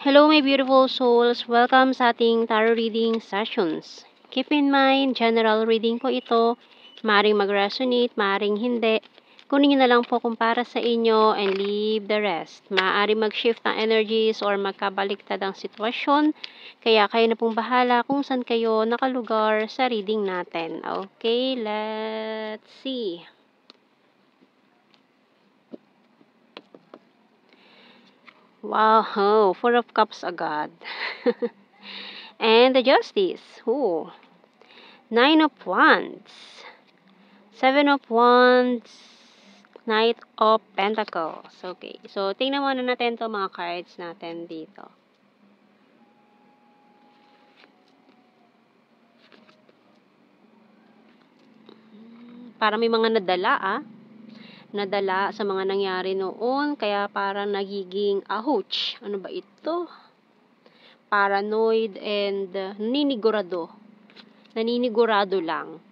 Hello, my beautiful souls. Welcome sa ating tarot reading sessions. Keep in mind, general reading po ito. Maaring mag-resonate, maaring hindi. Kunin nyo na lang po kung para sa inyo and leave the rest. Maaring mag-shift ng energies or magkabaliktad ang sitwasyon. Kaya kayo na pong bahala kung saan kayo nakalugar sa reading natin. Okay, let's see. Wow, Four of Cups agad. And the Justice. Ooh. Nine of Wands. Seven of Wands. Knight of Pentacles. Okay. So, tingnan muna natin to mga cards natin dito. Para may mga nadala nadala sa mga nangyari noon, kaya parang nagiging ouch. Ano ba ito? Paranoid and naninigurado lang.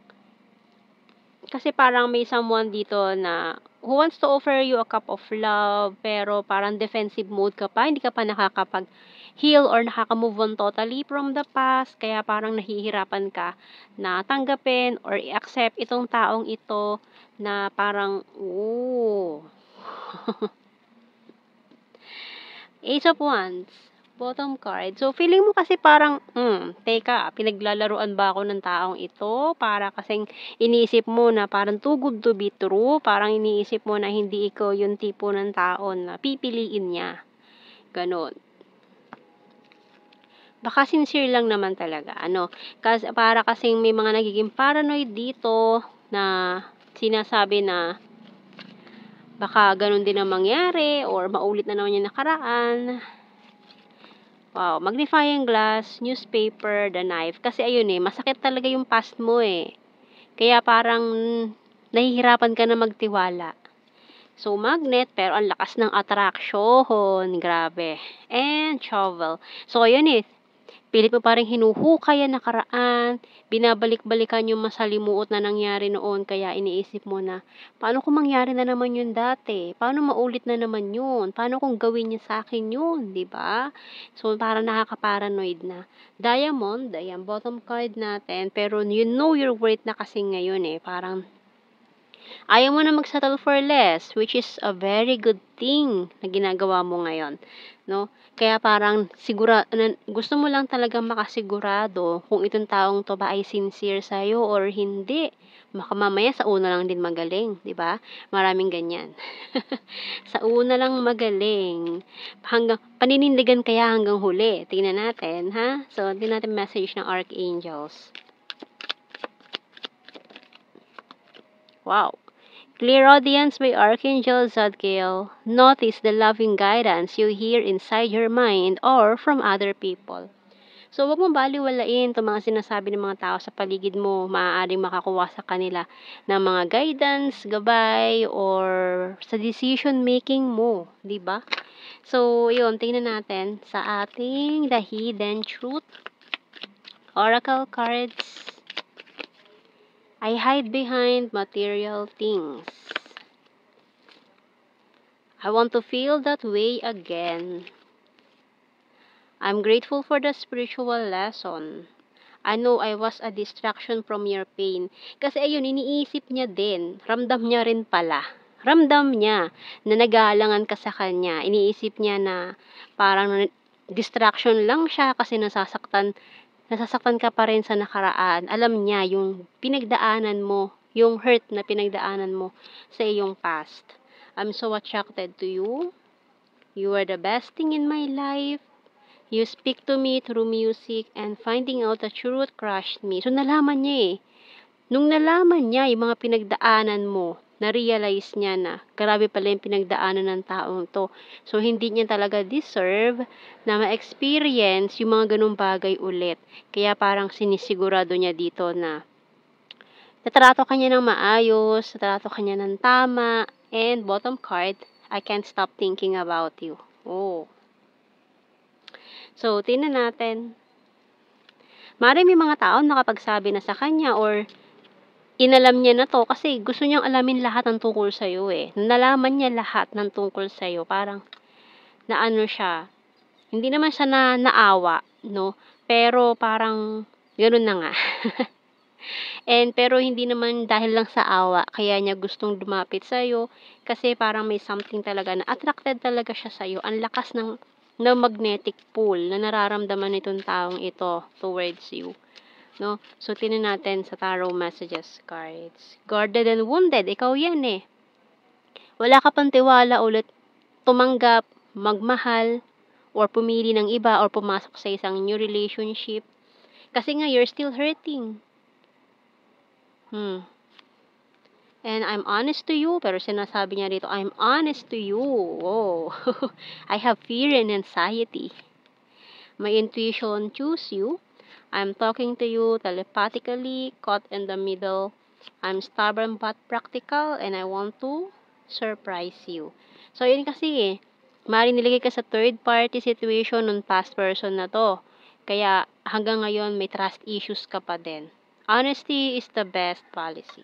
Kasi parang may someone dito na who wants to offer you a cup of love, pero parang defensive mode ka pa, hindi ka pa nakakapag-heal or nakaka-move on totally from the past, kaya parang nahihirapan ka na tanggapin or i-accept itong taong ito na parang, Ace of Wands, bottom card. So, feeling mo kasi parang, teka, pinaglalaruan ba ako ng taong ito? Para kasing iniisip mo na parang too good to be true. Parang iniisip mo na hindi ikaw yung tipo ng tao na pipiliin niya. Ganon. Baka sincere lang naman talaga. Kasi para kasing may mga nagiging paranoid dito na sinasabi na baka ganun din ang mangyari or maulit na naman yung nakaraan. Wow, magnifying glass, newspaper, the knife. Kasi ayun masakit talaga yung past mo Kaya parang nahihirapan ka na magtiwala. So, magnet, pero ang lakas ng attraction. Grabe. And shovel. So, ayun pilit mo parang hinuhukay ang nakaraan, binabalik-balikan yung masalimuot na nangyari noon, kaya iniisip mo na, paano kung mangyari na naman yun dati? Paano maulit na naman yun? Paano kung gawin niya sa akin yun? Diba? So, parang nakaka-paranoid na. Diamond, ayan, bottom card natin, pero you know your worth na kasi ngayon parang ayaw mo na mag-settle for less, which is a very good thing na ginagawa mo ngayon, no? Kaya parang gusto mo lang talagang makasigurado kung itong taong to ba ay sincere sa'yo or hindi. Baka mamaya sa una lang din magaling, di ba? Maraming ganyan. Sa una lang magaling. Paninindigan kaya hanggang huli. Tingnan natin, ha? So, tingnan natin message ng Archangels. Wow. Clear audience by Archangel Zadkiel. Notice the loving guidance you hear inside your mind or from other people. So, huwag mong baliwalain itong mga sinasabi ng mga tao sa paligid mo. Maaaring makakuha sa kanila ng mga guidance, gabay, or sa decision making mo. Diba? So, yun, tingnan natin sa ating The Hidden Truth. Oracle cards. I hide behind material things. I want to feel that way again. I'm grateful for the spiritual lesson. I know I was a distraction from your pain. Kasi ayun, iniisip niya din. Ramdam niya rin pala. Ramdam niya na nag-aalangan ka sa kanya. Iniisip niya na parang distraction lang siya kasi nasasaktan ka pa rin sa nakaraan. Alam niya yung pinagdaanan mo, yung hurt na pinagdaanan mo sa iyong past. I'm so attracted to you. You are the best thing in my life. You speak to me through music and finding out the truth crushed me. So, nalaman niya Nung nalaman niya yung mga pinagdaanan mo, na-realize niya na grabe pala yung pinagdaanan ng taong to. So, hindi niya talaga deserve na ma-experience yung mga ganung bagay ulit. Kaya parang sinisigurado niya dito na tatrato ka niya ng maayos, tatrato ka niya ng tama, and bottom card, I can't stop thinking about you. So, tingnan natin. Maaaring may mga tao nakapagsabi na sa kanya or inalam niya na to kasi gusto niyang alamin lahat ng tungkol sa'yo Nalaman niya lahat ng tungkol sa'yo. Parang naano siya, Hindi naman siya na naawa, no? Pero parang gano'n na nga. Pero hindi naman dahil lang sa awa kaya niya gustong lumapit sa'yo, kasi parang may something talaga na attracted talaga siya sa'yo. Ang lakas ng magnetic pull na nararamdaman nitong taong ito towards you, no? So, tingnan natin sa tarot messages cards. Guarded and wounded, ikaw yan eh. Wala ka pang tiwala ulit tumanggap, magmahal, or pumili ng iba, or pumasok sa isang new relationship. Kasi nga, you're still hurting. And I'm honest to you, pero sinasabi niya dito, I'm honest to you. Oh, I have fear and anxiety. My intuition choose you. I'm talking to you telepathically, caught in the middle. I'm stubborn but practical, and I want to surprise you. So, yun kasi eh. Maaaring nilagay ka sa third party situation ng past person na to. Kaya hanggang ngayon may trust issues ka pa din. Honesty is the best policy.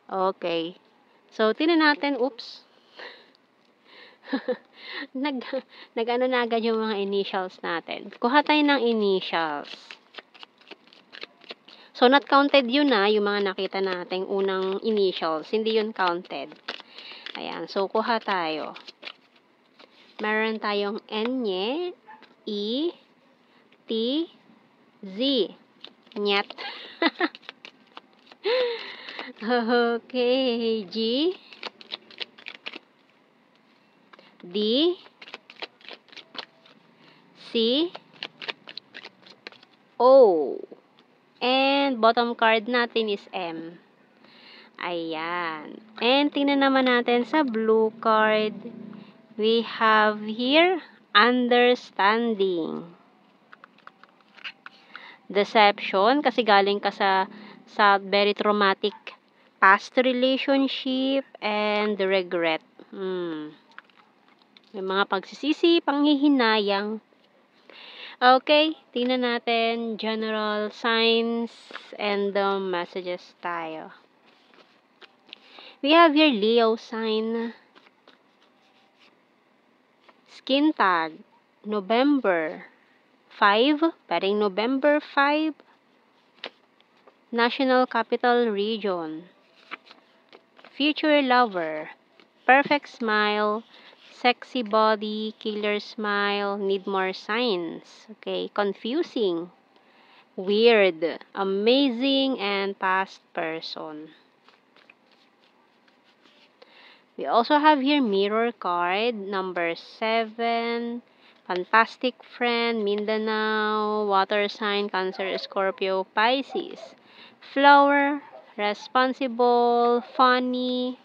Okay. So, tingnan natin. Oops. nag nag-ano na agad yung mga initials natin. Kuha tayo ng initials. So, not counted yun na, yung mga nakita nating unang initials. Hindi yun counted. Ayan. So, kuha tayo. Meron tayong N, E, T, Z. Nyat. Okay. G, D, C, O. And bottom card natin is M. Ayan. And tingnan naman natin sa blue card. We have here, understanding. Deception, kasi galing ka sa very traumatic past relationship, and regret. May mga pagsisisi, panghihinayang. Okay, tingnan natin general signs and the messages tayo. We have here Leo sign. Skin tag, November 5, paring November 5. National Capital Region. Future lover, perfect smile, sexy body, killer smile, need more signs. Okay, confusing, weird, amazing, and past person. We also have here mirror card, number 7, fantastic friend, Mindanao, water sign, Cancer, Scorpio, Pisces. Flower, responsible, funny,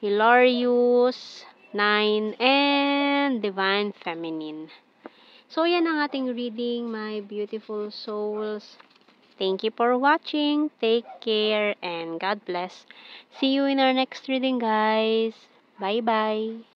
hilarious, 9, and divine feminine. So, yan ang ating reading, my beautiful souls. Thank you for watching. Take care and God bless. See you in our next reading, guys. Bye-bye.